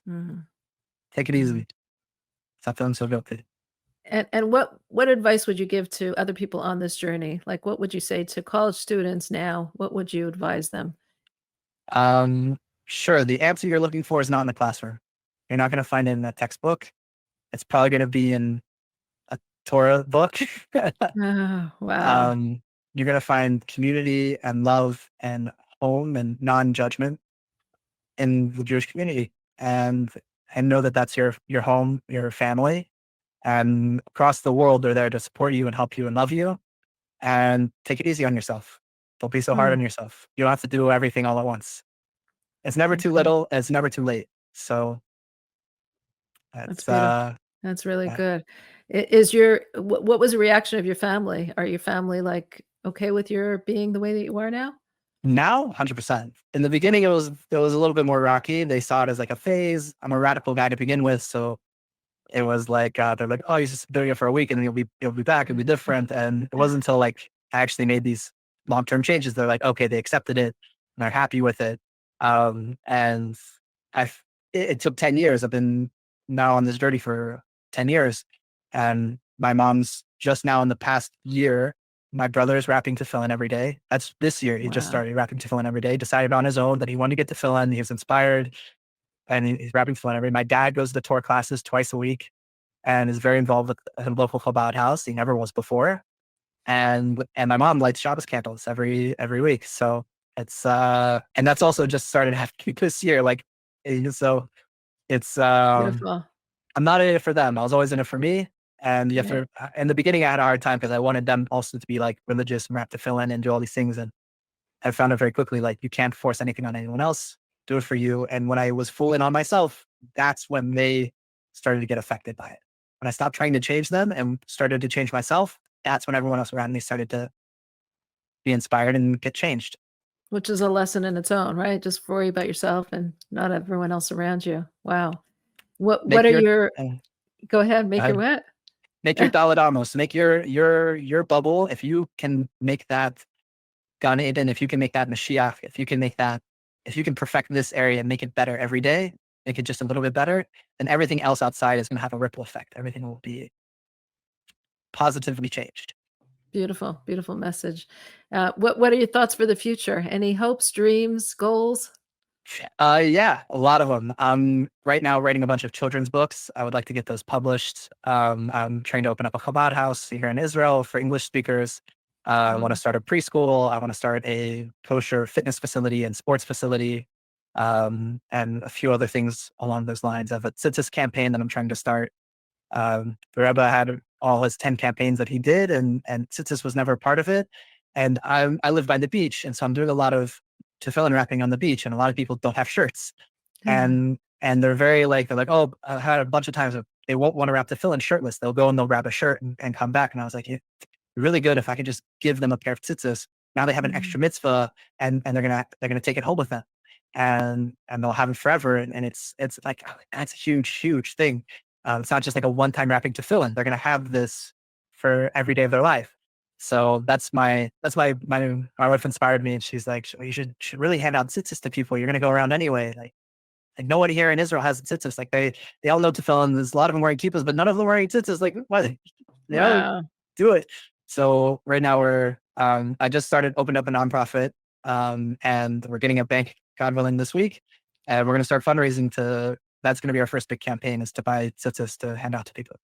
Mhm, Take it mhm. easy. Stop feeling so guilty. And what advice would you give to other people on this journey? Like, what would you say to college students now? What would you advise them? Um, sure, the answer you're looking for is not in the classroom. You're not going to find it in a textbook. It's probably going to be in a Torah book. Oh, wow. um, you're going to find community and love and home and non-judgment in the Jewish community, and know that that's your home, your family, and across the world they're there to support you and help you and love you. And take it easy on yourself. Don't be so hard on Mm, yourself. You don't have to do everything all at once. It's never too okay. little. It's never too late. So That's that's beautiful. That's really yeah. good. Is your what was the reaction of your family? Are your family, like, okay with your being the way that you are now? Now, 100%. In the beginning, it was a little bit more rocky. They saw it as like a phase. I'm a radical guy to begin with, so it was like, they're like, "Oh, you're just doing it for a week, and then you'll be back. It'll be different." And it wasn't until like I actually made these long-term changes. They're like, "Okay," they accepted it, and they're happy with it. And I've it took 10 years. I've been now on this journey for 10 years, and my mom's just now in the past year. My brother is wrapping tefillin every day. That's this year. He just Wow. started wrapping tefillin every day. Decided on his own that he wanted to get tefillin. He was inspired, and he's wrapping tefillin every day. My dad goes to Torah classes twice a week and is very involved with a local Chabad house. He never was before. And my mom lights Shabbos candles every week. So it's and that's also just started happening this year. Like so it's Beautiful. I'm not in it for them. I was always in it for me. And you have Right. to in the beginning I had a hard time because I wanted them also to be like religious and wrap to fill in and do all these things. And I found it very quickly like you can't force anything on anyone else. Do it for you. And when I was fooling on myself, that's when they started to get affected by it. When I stopped trying to change them and started to change myself, that's when everyone else around me started to be inspired and get changed. Which is a lesson in its own, right? Just worry about yourself and not everyone else around you. Wow. What Make are your your uh, Go ahead, make your uh, what? make your Daladamos, make your bubble. If you can make that Gan Eden, if you can make that Mashiach, if you can perfect this area and make it better every day, make it just a little bit better, then everything else outside is going to have a ripple effect. Everything will be positively changed. Beautiful, beautiful message. What are your thoughts for the future? Any hopes, dreams, goals? Yeah, a lot of them. I'm right now writing a bunch of children's books. I would like to get those published. I'm trying to open up a Chabad house here in Israel for English speakers. I want to Mm, start a preschool. I want to start a kosher fitness facility and sports facility, and a few other things along those lines. I have a tzitzis campaign that I'm trying to start. The Rebbe had all his 10 campaigns that he did, and tzitzis was never a part of it. And I live by the beach, and so I'm doing a lot of tefillin wrapping on the beach, and a lot of people don't have shirts, and they're like, oh, I had a bunch of times they won't want to wrap tefillin shirtless. They'll go and they'll grab a shirt and come back, and I was like, yeah, really good if I could just give them a pair of tzitzis. Now they have an mhm. extra mitzvah, and they're gonna take it home with them, and they'll have it forever. And it's like that's a huge thing. It's not just like a one time wrapping to fill in. They're gonna have this for every day of their life. So my wife inspired me, and she's like, you should really hand out tzitzis to people. You're gonna go around anyway. Like nobody here in Israel has tzitzis. Like they all know tefillin. There's a lot of them wearing kippahs, but none of them wearing tzitzis. Like what? You know, Wow, do it. So right now I just opened up a nonprofit, and we're getting a bank, God willing, this week, and we're going to start fundraising to. That's going to be our first big campaign is to buy tzitzis to hand out to people.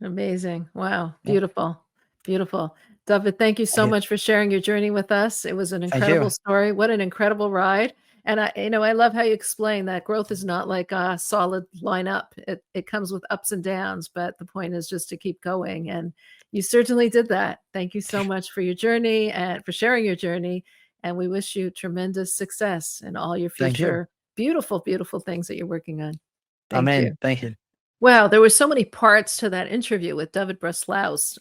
amazing. Wow, Yeah. beautiful, beautiful. David, thank you so Thank you. much for sharing your journey with us. It was an Thank you. incredible story. What an incredible ride. And I love how you explain that growth is not like a solid line up. It comes with ups and downs, but the point is just to keep going. And you certainly did that. Thank you so much for your journey and for sharing your journey. And we wish you tremendous success in all your Thank you. future beautiful, beautiful things that you're working on. Thank you. Amen. Thank you. Wow, there were so many parts to that interview with David Braslawsce.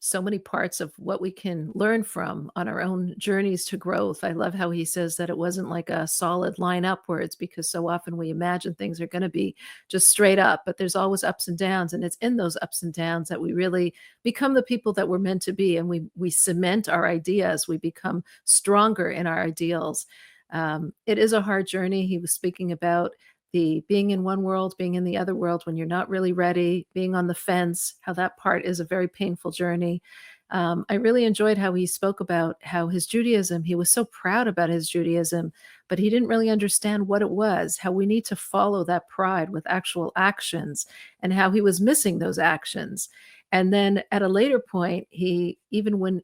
So many parts of what we can learn from on our own journeys to growth. I love how he says that it wasn't like a solid line upwards, because so often we imagine things are going to be just straight up, but there's always ups and downs, and it's in those ups and downs that we really become the people that we're meant to be, and we cement our ideas. We become stronger in our ideals. It is a hard journey. He was speaking about the being in one world, being in the other world when you're not really ready, being on the fence, how that part is a very painful journey. I really enjoyed how he spoke about how his Judaism, he was so proud about his Judaism, but he didn't really understand what it was, how we need to follow that pride with actual actions, and how he was missing those actions. And then at a later point, even when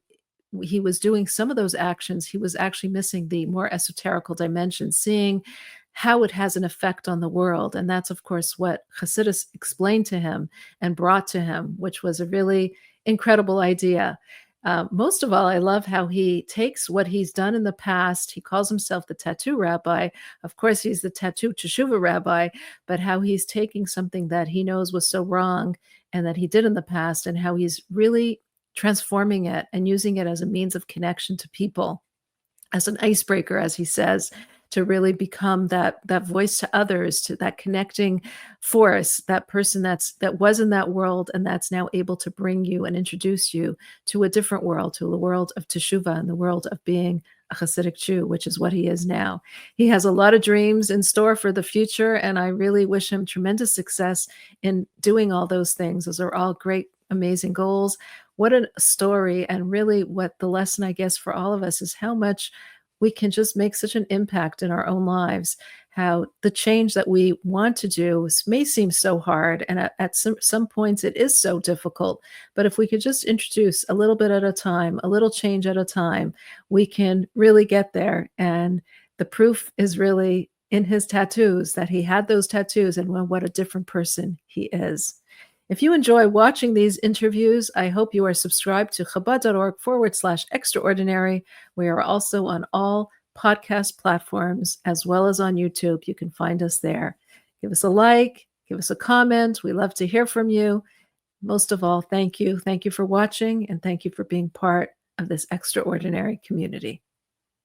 he was doing some of those actions, he was actually missing the more esoterical dimension, seeing how it has an effect on the world. And that's, of course, what Hasidus explained to him and brought to him, which was a really incredible idea. Most of all, I love how he takes what he's done in the past. He calls himself the tattoo rabbi. Of course, he's the tattoo teshuva rabbi, but how he's taking something that he knows was so wrong and that he did in the past, and how he's really transforming it and using it as a means of connection to people, as an icebreaker, as he says, to really become that voice to others, to that connecting force, that person that was in that world and that's now able to bring you and introduce you to a different world, to the world of teshuva and the world of being a Hasidic Jew, which is what he is now. He has a lot of dreams in store for the future, and I really wish him tremendous success in doing all those things. Those are all great, amazing goals. What a story. And really, what the lesson, I guess, for all of us is how much we can just make such an impact in our own lives, how the change that we want to do may seem so hard. And at some points, it is so difficult. But if we could just introduce a little bit at a time, a little change at a time, we can really get there. And the proof is really in his tattoos, that he had those tattoos, and what a different person he is. If you enjoy watching these interviews, I hope you are subscribed to Chabad.org/extraordinary. We are also on all podcast platforms as well as on YouTube. You can find us there. Give us a like, give us a comment. We love to hear from you. Most of all, thank you. Thank you for watching, and thank you for being part of this extraordinary community.